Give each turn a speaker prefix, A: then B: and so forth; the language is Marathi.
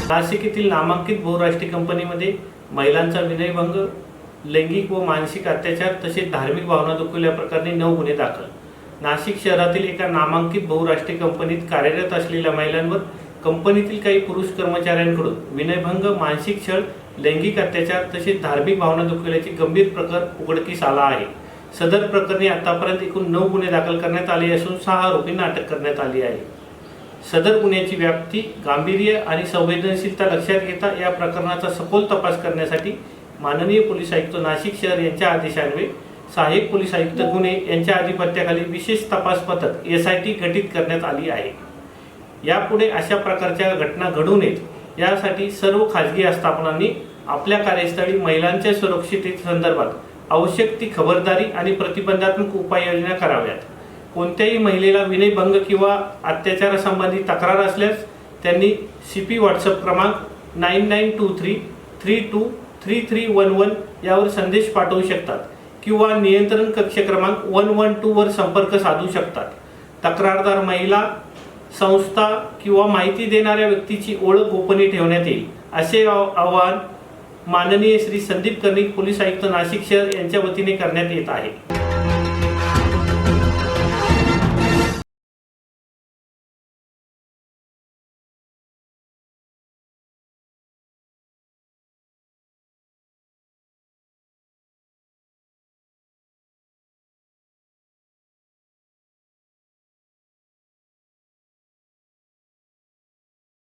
A: नाशिक येथील नामांकित बहुराष्ट्रीय कंपनीमध्ये महिलांचा विनयभंग, लैंगिक व मानसिक अत्याचार तसेच धार्मिक भावना दुखवल्याप्रकरणी 9 गुन्हे दाखल। नाशिक शहरातील एका नामांकित बहुराष्ट्रीय कंपनीत कार्यरत असलेल्या महिलांवर कंपनीतील काही पुरुष कर्मचाऱ्यांकडून विनयभंग, मानसिक छळ, लैंगिक अत्याचार तसेच धार्मिक भावना दुखवल्याचे गंभीर प्रकार उघडकीस आला आहे। सदर प्रकरणी आतापर्यंत एकूण 9 गुन्हे दाखल करण्यात आले असून 6 आरोपींना अटक करण्यात आली आहे। सदर गुन्ह्याची व्याप्ती, गांभीर्य आणि संवेदनशीलता लक्षात घेता या प्रकरणाचा सखोल तपास करण्यासाठी माननीय पोलीस आयुक्त नाशिक शहर यांच्या आदेशान्वये सहाय्यक पोलीस आयुक्त गुन्हे यांच्या अधिपत्याखाली विशेष तपास पथक SIT गठीत करण्यात आली आहे। यापुढे अशा प्रकारच्या घटना घडू नयेत यासाठी सर्व खाजगी आस्थापनांनी आपल्या कार्यस्थळी महिलांच्या सुरक्षिततेसंदर्भात आवश्यक ती खबरदारी आणि प्रतिबंधात्मक उपाययोजना कराव्यात। कोणत्याही महिलेला विनयभंग किंवा अत्याचारासंबंधी तक्रार असल्यास त्यांनी CP WhatsApp क्रमांक 9923323311 यावर संदेश पाठवू शकतात किंवा नियंत्रण कक्ष क्रमांक 112 वर संपर्क साधू शकतात। तक्रारदार महिला, संस्था किंवा माहिती देणाऱ्या व्यक्तीची ओळख गोपनीय ठेवण्यात येईल असे आवाहन माननीय श्री संदीप कर्णिक पोलीस आयुक्त नाशिक शहर यांच्या वतीने करण्यात येत आहे।